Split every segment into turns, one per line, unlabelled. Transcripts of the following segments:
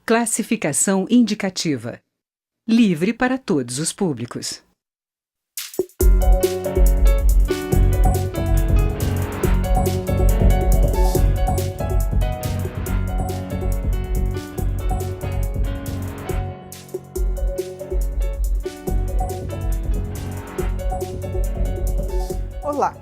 Classificação indicativa. Livre para todos os públicos.
Olá!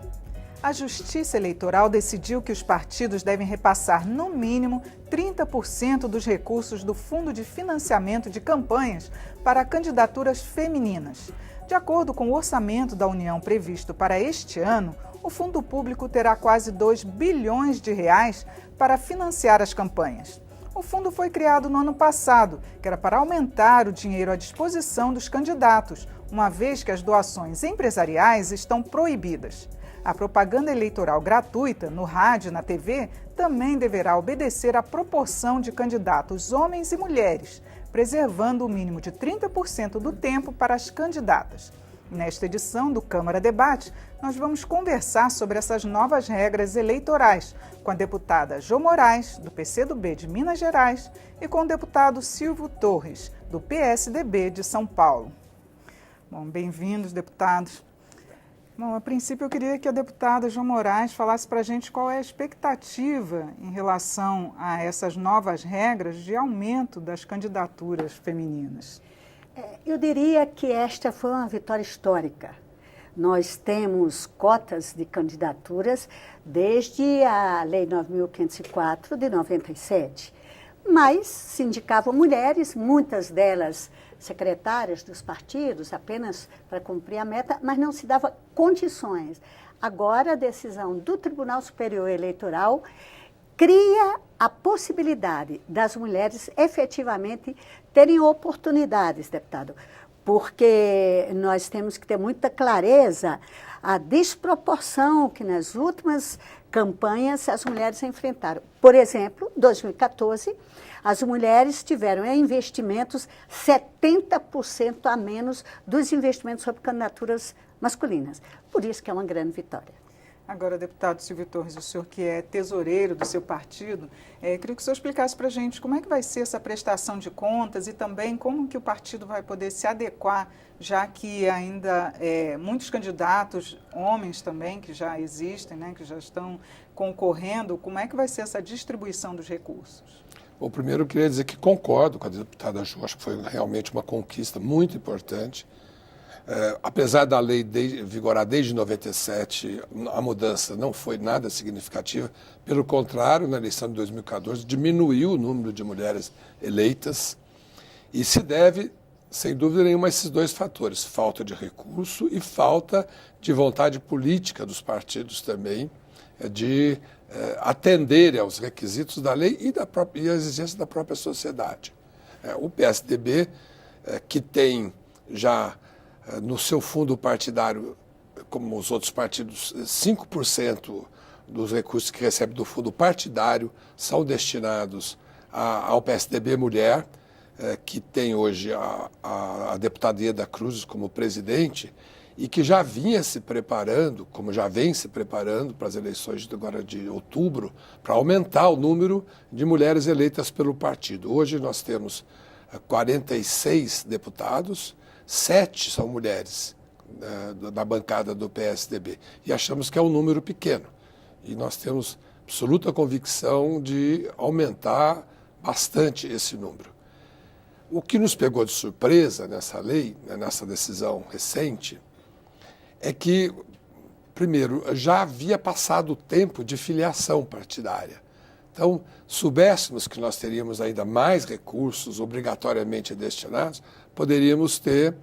A Justiça Eleitoral decidiu que os partidos devem repassar, no mínimo, 30% dos recursos do Fundo de Financiamento de Campanhas para candidaturas femininas. De acordo com o orçamento da União previsto para este ano, o fundo público terá quase 2 bilhões de reais para financiar as campanhas. O fundo foi criado no ano passado, que era para aumentar o dinheiro à disposição dos candidatos, uma vez que as doações empresariais estão proibidas. A propaganda eleitoral gratuita, no rádio e na TV, também deverá obedecer à proporção de candidatos homens e mulheres, preservando o mínimo de 30% do tempo para as candidatas. Nesta edição do Câmara Debate, nós vamos conversar sobre essas novas regras eleitorais com a deputada Jo Moraes, do PCdoB de Minas Gerais, e com o deputado Silvio Torres, do PSDB de São Paulo. Bom, bem-vindos, deputados. Bom, a princípio eu queria que a deputada Jo Moraes falasse para a gente qual é a expectativa em relação a essas novas regras de aumento das candidaturas femininas.
Eu diria que esta foi uma vitória histórica. Nós temos cotas de candidaturas desde a Lei 9.504 de 97, mas se indicavam mulheres, muitas delas secretárias dos partidos, apenas para cumprir a meta, mas não se dava condições. Agora, a decisão do Tribunal Superior Eleitoral cria a possibilidade das mulheres efetivamente terem oportunidades, deputado, porque nós temos que ter muita clareza a desproporção que nas últimas campanhas as mulheres enfrentaram. Por exemplo, em 2014, as mulheres tiveram investimentos 70% a menos dos investimentos sobre candidaturas masculinas. Por isso que é uma grande vitória.
Agora, deputado Silvio Torres, o senhor que é tesoureiro do seu partido, queria que o senhor explicasse para a gente como é que vai ser essa prestação de contas e também como que o partido vai poder se adequar, já que ainda muitos candidatos, homens também, que já existem, né, que já estão concorrendo, como é que vai ser essa distribuição dos recursos?
Bom, primeiro eu queria dizer que concordo com a deputada Jo, acho que foi realmente uma conquista muito importante. Apesar da lei vigorar desde 97, a mudança não foi nada significativa. Pelo contrário, na eleição de 2014, diminuiu o número de mulheres eleitas e se deve, sem dúvida nenhuma, a esses dois fatores, falta de recurso e falta de vontade política dos partidos também de atenderem aos requisitos da lei e às exigências da própria sociedade. O PSDB, que tem já no seu fundo partidário, como os outros partidos, 5% dos recursos que recebe do fundo partidário são destinados ao PSDB Mulher, que tem hoje a deputada Ieda Cruzes como presidente e que já vinha se preparando, como já vem se preparando para as eleições agora de outubro, para aumentar o número de mulheres eleitas pelo partido. Hoje nós temos 46 deputados, 7 são mulheres da bancada do PSDB e achamos que é um número pequeno e nós temos absoluta convicção de aumentar bastante esse número. O que nos pegou de surpresa nessa lei, nessa decisão recente, é que, primeiro, já havia passado o tempo de filiação partidária. Então, soubéssemos que nós teríamos ainda mais recursos obrigatoriamente destinados, poderíamos ter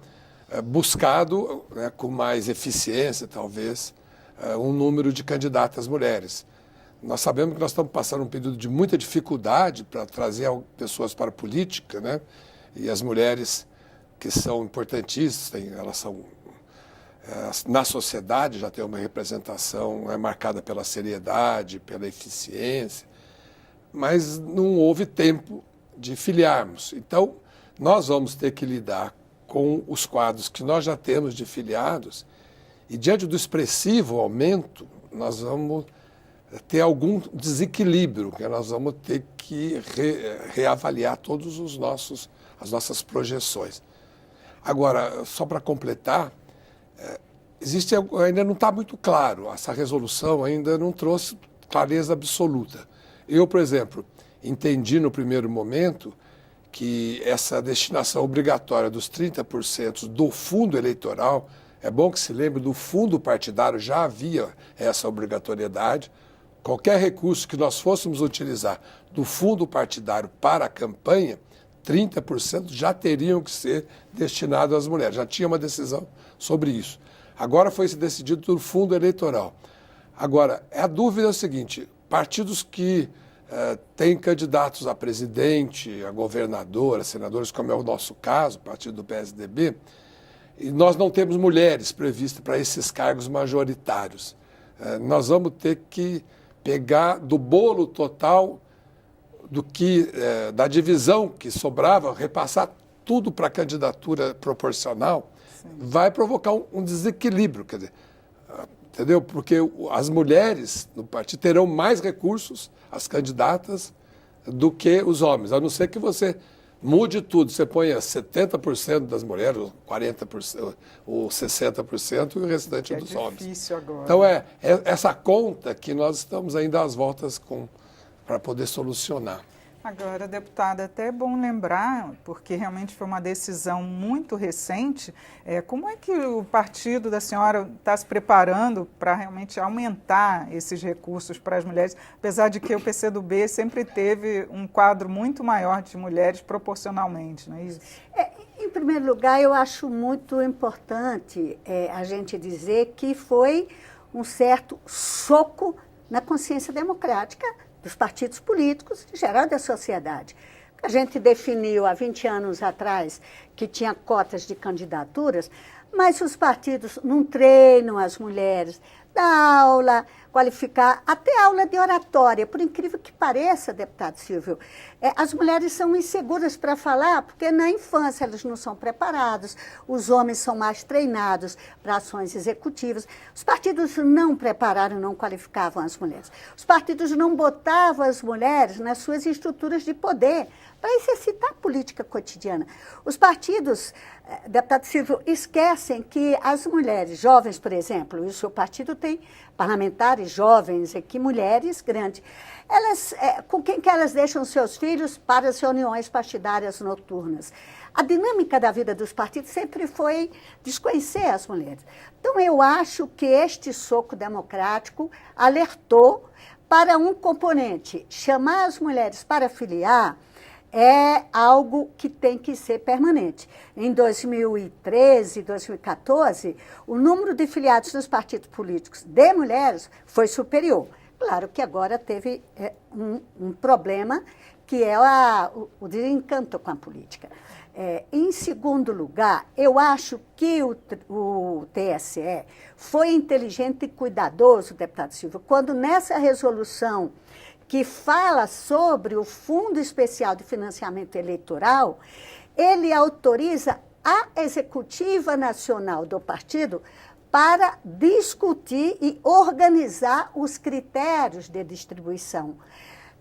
buscado, com mais eficiência, talvez, um número de candidatas mulheres. Nós sabemos que nós estamos passando um período de muita dificuldade para trazer pessoas para a política, né? E as mulheres, que são importantíssimas, elas são, na sociedade, já têm uma representação marcada pela seriedade, pela eficiência, mas não houve tempo de filiarmos. Então, nós vamos ter que lidar com os quadros que nós já temos de filiados e, diante do expressivo aumento, nós vamos ter algum desequilíbrio, que nós vamos ter que reavaliar todos as nossas projeções. Agora, só para completar, ainda não está muito claro, essa resolução ainda não trouxe clareza absoluta. Eu, por exemplo, entendi no primeiro momento que essa destinação obrigatória dos 30% do fundo eleitoral, é bom que se lembre, do fundo partidário já havia essa obrigatoriedade. Qualquer recurso que nós fôssemos utilizar do fundo partidário para a campanha, 30% já teriam que ser destinados às mulheres. Já tinha uma decisão sobre isso. Agora foi decidido do fundo eleitoral. Agora, a dúvida é o seguinte, partidos que têm candidatos a presidente, a governador, a senadores, como é o nosso caso, o partido do PSDB, e nós não temos mulheres previstas para esses cargos majoritários. Nós vamos ter que pegar do bolo total da divisão que sobrava, repassar tudo para a candidatura proporcional. Sim. Vai provocar um desequilíbrio, quer dizer, entendeu? Porque as mulheres no partido terão mais recursos, as candidatas, do que os homens, a não ser que você mude tudo, você ponha 70% das mulheres, ou 40%, ou 60% e o restante dos homens. É
difícil agora.
Então é essa conta que nós estamos ainda às voltas para poder solucionar.
Agora, deputada, até é bom lembrar, porque realmente foi uma decisão muito recente, como é que o partido da senhora está se preparando para realmente aumentar esses recursos para as mulheres, apesar de que o PCdoB sempre teve um quadro muito maior de mulheres proporcionalmente, não é isso?
Em primeiro lugar, eu acho muito importante a gente dizer que foi um certo soco na consciência democrática dos partidos políticos, em geral da sociedade. A gente definiu há 20 anos atrás que tinha cotas de candidaturas, mas os partidos não treinam as mulheres, dá aula, qualificar, até aula de oratória, por incrível que pareça, deputado Silvio. As mulheres são inseguras para falar, porque na infância elas não são preparadas, os homens são mais treinados para ações executivas. Os partidos não prepararam, não qualificavam as mulheres. Os partidos não botavam as mulheres nas suas estruturas de poder, para exercitar a política cotidiana. Os partidos, deputado Silvio, esquecem que as mulheres jovens, por exemplo, e o seu partido tem parlamentares jovens aqui, mulheres grandes, com quem que elas deixam seus filhos para as reuniões partidárias noturnas? A dinâmica da vida dos partidos sempre foi desconhecer as mulheres. Então, eu acho que este soco democrático alertou para um componente, chamar as mulheres para filiar, é algo que tem que ser permanente. Em 2013, 2014, o número de filiados nos partidos políticos de mulheres foi superior. Claro que agora teve um problema, que é o desencanto com a política. Em segundo lugar, eu acho que o TSE foi inteligente e cuidadoso, deputado Silvio, quando nessa resolução que fala sobre o Fundo Especial de Financiamento Eleitoral, ele autoriza a Executiva Nacional do partido para discutir e organizar os critérios de distribuição.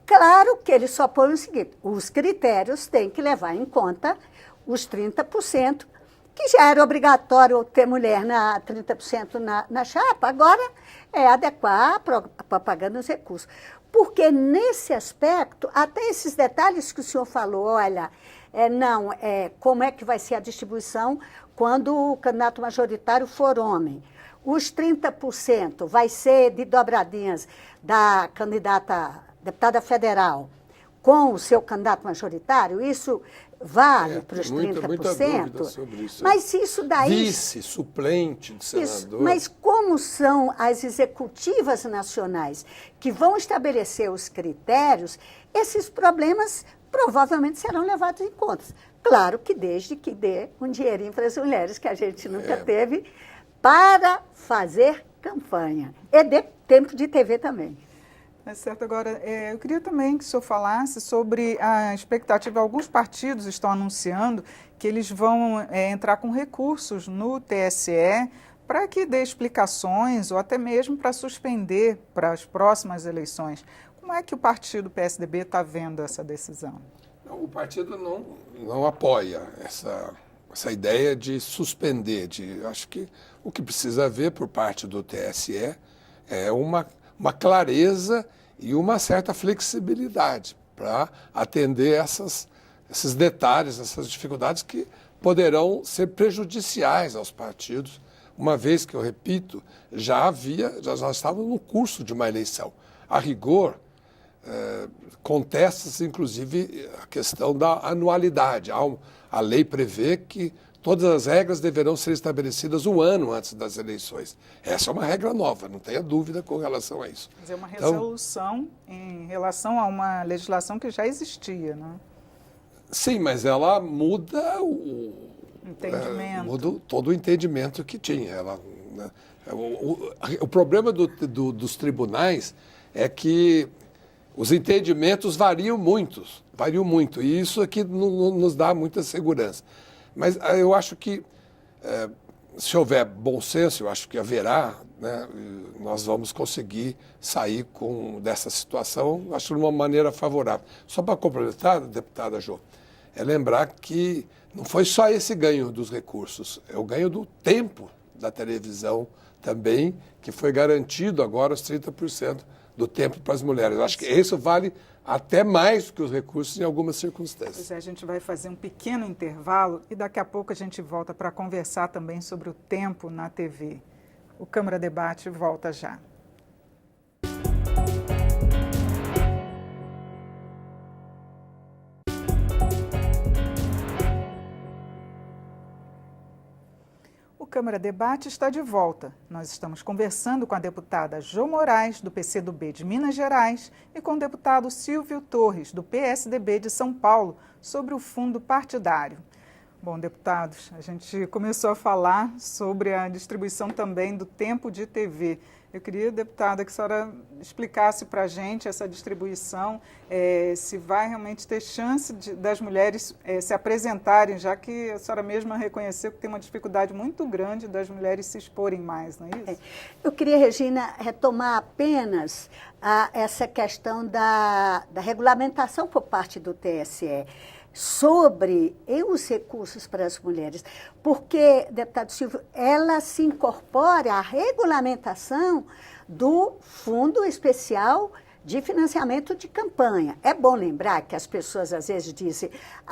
Claro que ele só põe o seguinte, os critérios têm que levar em conta os 30%, que já era obrigatório ter mulher 30% na chapa, agora é adequar a propaganda dos recursos. Porque nesse aspecto, até esses detalhes que o senhor falou, olha, como é que vai ser a distribuição quando o candidato majoritário for homem. Os 30% vai ser de dobradinhas da candidata deputada federal com o seu candidato majoritário, isso vale para os 30%?
Muita dúvida sobre isso.
Mas isso daí...
Vice, suplente de senador.
Isso, mas como são as executivas nacionais que vão estabelecer os critérios, esses problemas provavelmente serão levados em conta. Claro que desde que dê um dinheirinho para as mulheres, que a gente nunca teve, para fazer campanha. E dê tempo de TV também.
É certo. Agora, eu queria também que o senhor falasse sobre a expectativa. Alguns partidos estão anunciando que eles vão entrar com recursos no TSE para que dê explicações ou até mesmo para suspender para as próximas eleições. Como é que o partido PSDB está vendo essa decisão?
O partido não apoia essa ideia de suspender. Acho que o que precisa haver por parte do TSE é uma clareza e uma certa flexibilidade para atender esses detalhes, essas dificuldades que poderão ser prejudiciais aos partidos, uma vez que, eu repito, nós estávamos no curso de uma eleição. A rigor, contesta-se, inclusive, a questão da anualidade. A lei prevê que todas as regras deverão ser estabelecidas um ano antes das eleições. Essa é uma regra nova, não tenha dúvida com relação a isso.
Mas é uma resolução em relação a uma legislação que já existia, né?
Sim, mas ela muda
Entendimento.
Muda todo o entendimento que tinha. O problema dos tribunais é que os entendimentos variam muito, e isso aqui nos dá muita segurança. Mas eu acho que, se houver bom senso, eu acho que haverá, né, nós vamos conseguir sair dessa situação, acho de uma maneira favorável. Só para complementar, deputada Jô, é lembrar que não foi só esse ganho dos recursos, é o ganho do tempo da televisão também, que foi garantido agora os 30% do tempo para as mulheres. Eu acho que isso vale até mais do que os recursos em algumas circunstâncias.
Pois é, a gente vai fazer um pequeno intervalo e daqui a pouco a gente volta para conversar também sobre o tempo na TV. O Câmara Debate volta já. O Câmara Debate está de volta. Nós estamos conversando com a deputada Jô Moraes, do PCdoB de Minas Gerais, e com o deputado Silvio Torres, do PSDB de São Paulo, sobre o fundo partidário. Bom, deputados, a gente começou a falar sobre a distribuição também do tempo de TV. Eu queria, deputada, que a senhora explicasse para a gente essa distribuição, se vai realmente ter chance das mulheres se apresentarem, já que a senhora mesma reconheceu que tem uma dificuldade muito grande das mulheres se exporem mais, não é isso?
Eu queria, Regina, retomar apenas essa questão da regulamentação por parte do TSE sobre os recursos para as mulheres, porque, deputado Silvio, ela se incorpora à regulamentação do Fundo Especial de Financiamento de Campanha. É bom lembrar que as pessoas às vezes dizem,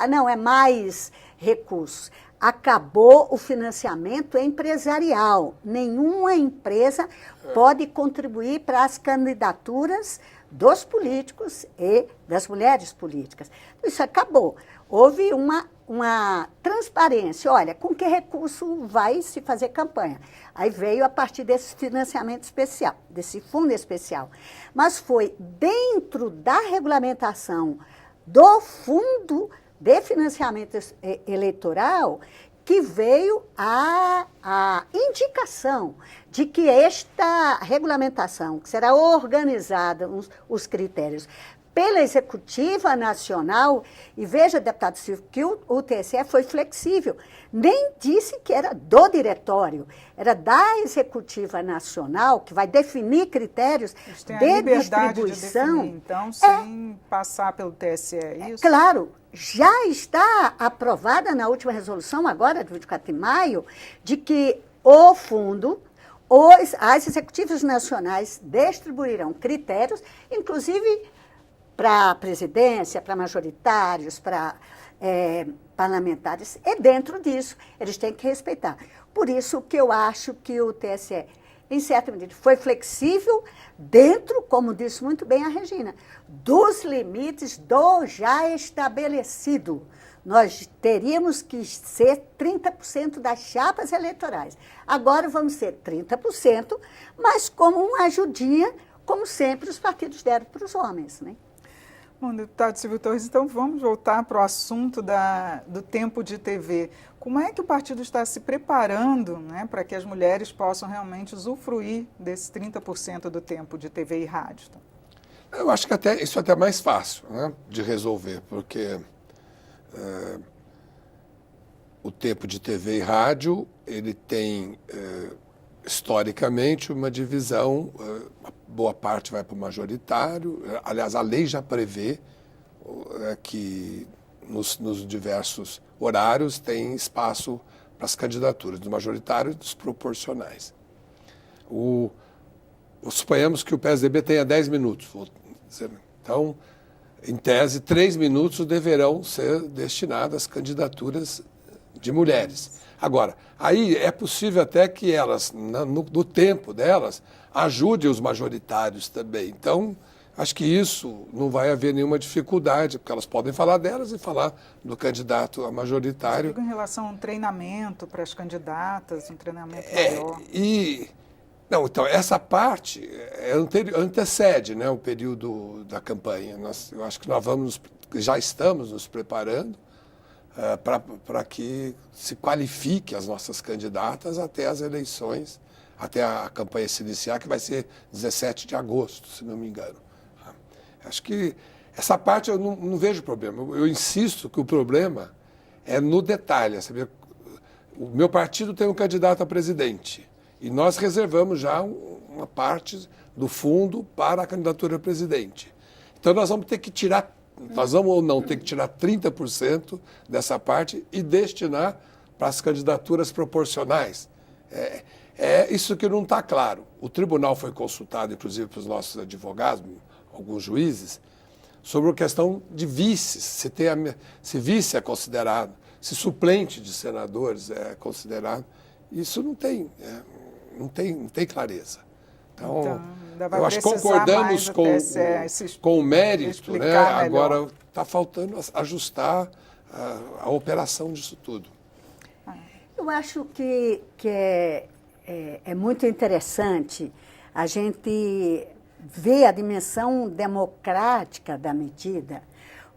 não, é mais recursos. Acabou o financiamento empresarial. Nenhuma empresa pode contribuir para as candidaturas dos políticos e das mulheres políticas. Isso acabou. Houve uma transparência. Olha, com que recurso vai se fazer campanha? Aí veio a partir desse financiamento especial, desse fundo especial. Mas foi dentro da regulamentação do fundo de financiamento eleitoral que veio a indicação de que esta regulamentação, que será organizada, os critérios, pela Executiva Nacional, e veja, deputado Silvio, que o TSE foi flexível, nem disse que era do diretório, era da Executiva Nacional, que vai definir critérios de distribuição.
De definir, então, sem passar pelo TSE, é isso?
Claro, já está aprovada na última resolução, agora, de 24 de maio, de que o fundo, as executivas nacionais distribuirão critérios, inclusive para a presidência, para majoritários, para parlamentares, e dentro disso eles têm que respeitar. Por isso que eu acho que o TSE, em certa medida, foi flexível dentro, como disse muito bem a Regina, dos limites do já estabelecido. Nós teríamos que ser 30% das chapas eleitorais. Agora vamos ser 30%, mas como uma ajudinha, como sempre os partidos deram para os homens, né?
Bom, deputado Silvio Torres, então vamos voltar para o assunto do tempo de TV. Como é que o partido está se preparando, né, para que as mulheres possam realmente usufruir desses 30% do tempo de TV e rádio?
Eu acho que isso é até mais fácil, né, de resolver, porque o tempo de TV e rádio ele tem historicamente, uma divisão, boa parte vai para o majoritário. Aliás, a lei já prevê que nos diversos horários tem espaço para as candidaturas do majoritário e dos proporcionais. Suponhamos que o PSDB tenha 10 minutos. Vou dizer, então, em tese, 3 minutos deverão ser destinados às candidaturas de mulheres. Agora, aí é possível até que elas, no tempo delas, ajudem os majoritários também. Então, acho que isso não vai haver nenhuma dificuldade, porque elas podem falar delas e falar do candidato a majoritário.
Eu digo em relação a um treinamento para as candidatas, um treinamento maior.
Não, então, essa parte antecede, né, o período da campanha. Eu acho que já estamos nos preparando para que se qualifique as nossas candidatas até as eleições, até a campanha se iniciar, que vai ser 17 de agosto, se não me engano. Acho que essa parte eu não vejo problema. Eu insisto que o problema é no detalhe. Sabe? O meu partido tem um candidato a presidente e nós reservamos já uma parte do fundo para a candidatura a presidente. Então nós vamos ter que tirar, nós vamos ou não ter que tirar 30% dessa parte e destinar para as candidaturas proporcionais. É isso que não está claro. O tribunal foi consultado, inclusive, para os nossos advogados, alguns juízes, sobre a questão de vices, se vice é considerado, se suplente de senadores é considerado. Isso não tem clareza. Então eu acho que concordamos com o mérito, né? Agora está faltando ajustar a operação disso tudo.
Eu acho que é muito interessante a gente ver a dimensão democrática da medida,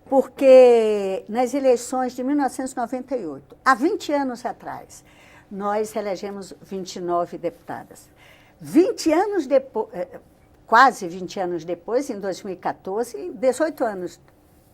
porque nas eleições de 1998, há 20 anos atrás, nós elegemos 29 deputadas. 20 anos depois, quase 20 anos depois, em 2014,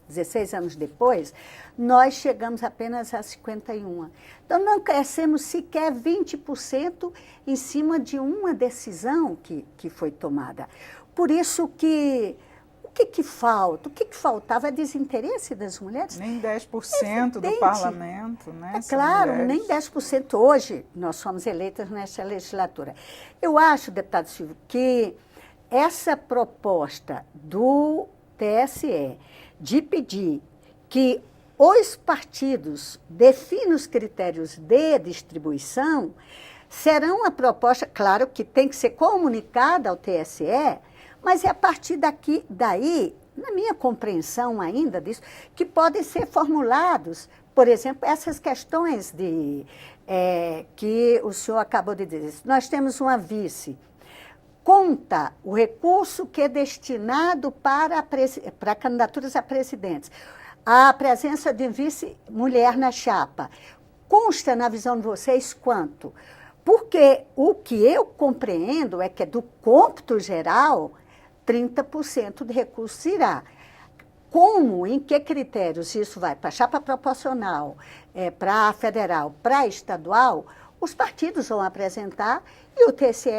16 anos depois, nós chegamos apenas a 51. Então, não crescemos sequer 20% em cima de uma decisão que foi tomada. Por isso que o que falta? O que faltava é desinteresse das mulheres?
Nem 10% do parlamento, né?
É claro, nem 10% hoje nós fomos eleitas nesta legislatura. Eu acho, deputado Silvio, que essa proposta do TSE de pedir que os partidos definam os critérios de distribuição serão uma proposta, claro, que tem que ser comunicada ao TSE, mas é a partir daí, na minha compreensão ainda disso, que podem ser formulados, por exemplo, essas questões que o senhor acabou de dizer. Nós temos uma vice. Conta o recurso que é destinado para candidaturas a presidentes. A presença de vice-mulher na chapa. Consta na visão de vocês quanto? Porque o que eu compreendo é que do cômputo geral, 30% de recursos irá. Como, em que critérios isso vai para a chapa proporcional, para a federal, para a estadual, os partidos vão apresentar e o TSE,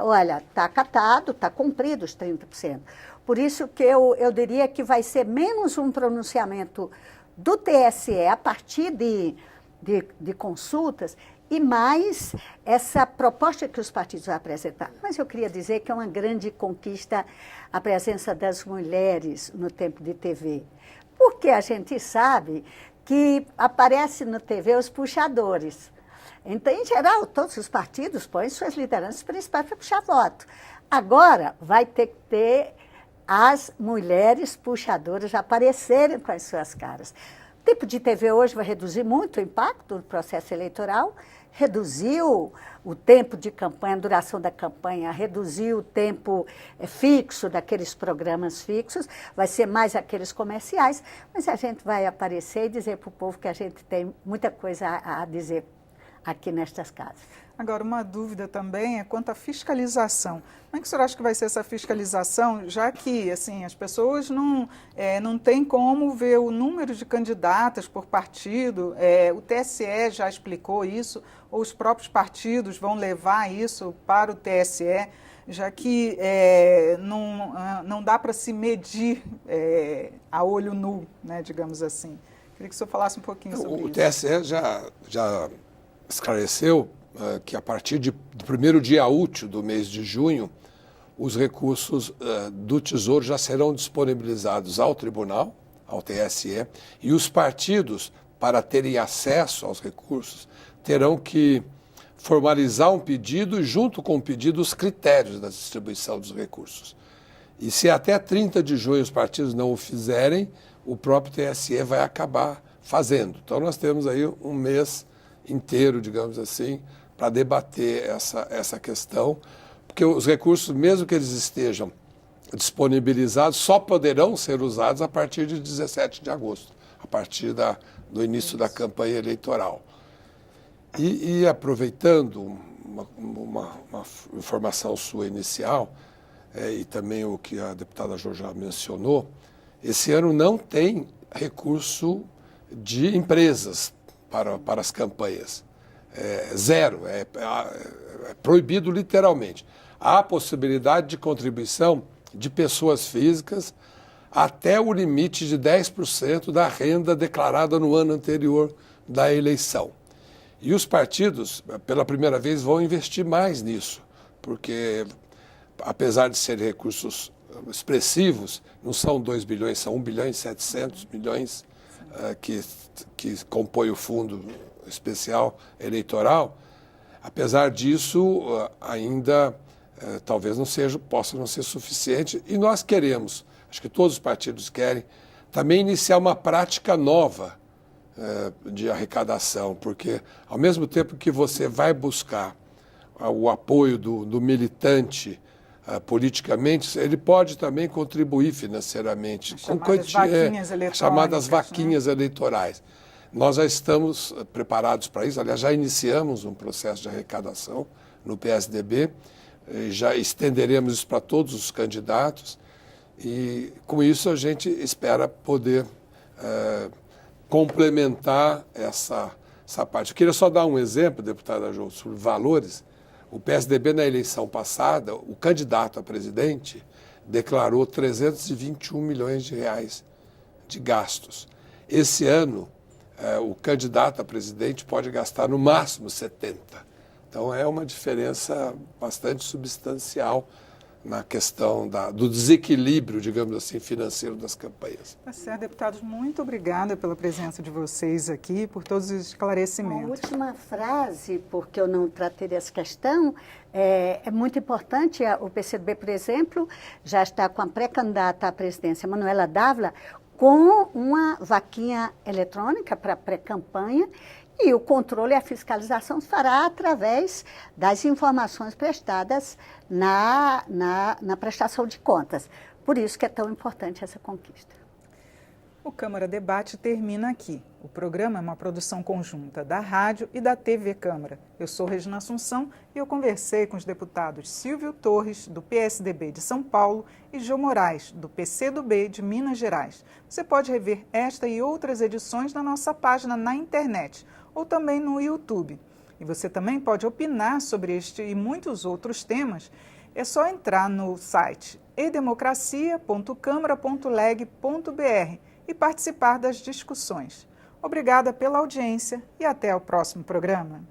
olha, está acatado, está cumprido os 30%. Por isso que eu diria que vai ser menos um pronunciamento do TSE a partir de consultas e mais essa proposta que os partidos vão apresentar. Mas eu queria dizer que é uma grande conquista a presença das mulheres no tempo de TV. Porque a gente sabe que aparece no TV os puxadores. Então, em geral, todos os partidos põem suas lideranças principais para puxar voto. Agora, vai ter que ter as mulheres puxadoras aparecerem com as suas caras. O tempo de TV hoje vai reduzir muito o impacto do processo eleitoral, reduziu o tempo de campanha, a duração da campanha, reduziu o tempo fixo daqueles programas fixos, vai ser mais aqueles comerciais, mas a gente vai aparecer e dizer para o povo que a gente tem muita coisa a dizer aqui nestas casas.
Agora, uma dúvida também é quanto à fiscalização. Como é que o senhor acha que vai ser essa fiscalização, já que assim, as pessoas não têm como ver o número de candidatas por partido, o TSE já explicou isso, ou os próprios partidos vão levar isso para o TSE, já que não dá para se medir a olho nu, né, digamos assim. Queria que o senhor falasse um pouquinho sobre isso.
O TSE já esclareceu que a partir do primeiro dia útil do mês de junho, os recursos do Tesouro já serão disponibilizados ao Tribunal, ao TSE, e os partidos, para terem acesso aos recursos, terão que formalizar um pedido e, junto com o pedido, os critérios da distribuição dos recursos. E se até 30 de junho os partidos não o fizerem, o próprio TSE vai acabar fazendo. Então nós temos aí um mês inteiro, digamos assim, para debater essa questão, porque os recursos, mesmo que eles estejam disponibilizados, só poderão ser usados a partir de 17 de agosto, a partir do início da campanha eleitoral. E aproveitando uma informação sua inicial, e também o que a deputada Jo já mencionou, esse ano não tem recurso de empresas para as campanhas. Zero, é proibido literalmente. Há possibilidade de contribuição de pessoas físicas até o limite de 10% da renda declarada no ano anterior da eleição. E os partidos, pela primeira vez, vão investir mais nisso, porque apesar de serem recursos expressivos, não são 2 bilhões, são 1 bilhão e 700 milhões que compõe o fundo especial eleitoral. Apesar disso, ainda talvez possa não ser suficiente, e nós queremos, acho que todos os partidos querem, também iniciar uma prática nova de arrecadação, porque ao mesmo tempo que você vai buscar o apoio do militante politicamente, ele pode também contribuir financeiramente
As
chamadas vaquinhas eleitorais. Nós já estamos preparados para isso, aliás, já iniciamos um processo de arrecadação no PSDB, já estenderemos isso para todos os candidatos e, com isso, a gente espera poder complementar essa parte. Eu queria só dar um exemplo, deputada Jo, sobre valores. O PSDB, na eleição passada, o candidato a presidente declarou 321 milhões de reais de gastos. Esse ano, o candidato a presidente pode gastar no máximo 70. Então é uma diferença bastante substancial na questão do desequilíbrio, digamos assim, financeiro das campanhas.
Tá certo, deputados, muito obrigada pela presença de vocês aqui, por todos os esclarecimentos.
Uma última frase, porque eu não tratei dessa questão, é muito importante. O PCB, por exemplo, já está com a pré-candidata à presidência, Manuela Dávila, com uma vaquinha eletrônica para pré-campanha, e o controle e a fiscalização se fará através das informações prestadas na prestação de contas. Por isso que é tão importante essa conquista.
O Câmara Debate termina aqui. O programa é uma produção conjunta da Rádio e da TV Câmara. Eu sou Regina Assunção e eu conversei com os deputados Silvio Torres, do PSDB de São Paulo, e Jô Moraes, do PCdoB de Minas Gerais. Você pode rever esta e outras edições na nossa página na internet ou também no YouTube. E você também pode opinar sobre este e muitos outros temas. É só entrar no site edemocracia.câmara.leg.br e participar das discussões. Obrigada pela audiência e até o próximo programa.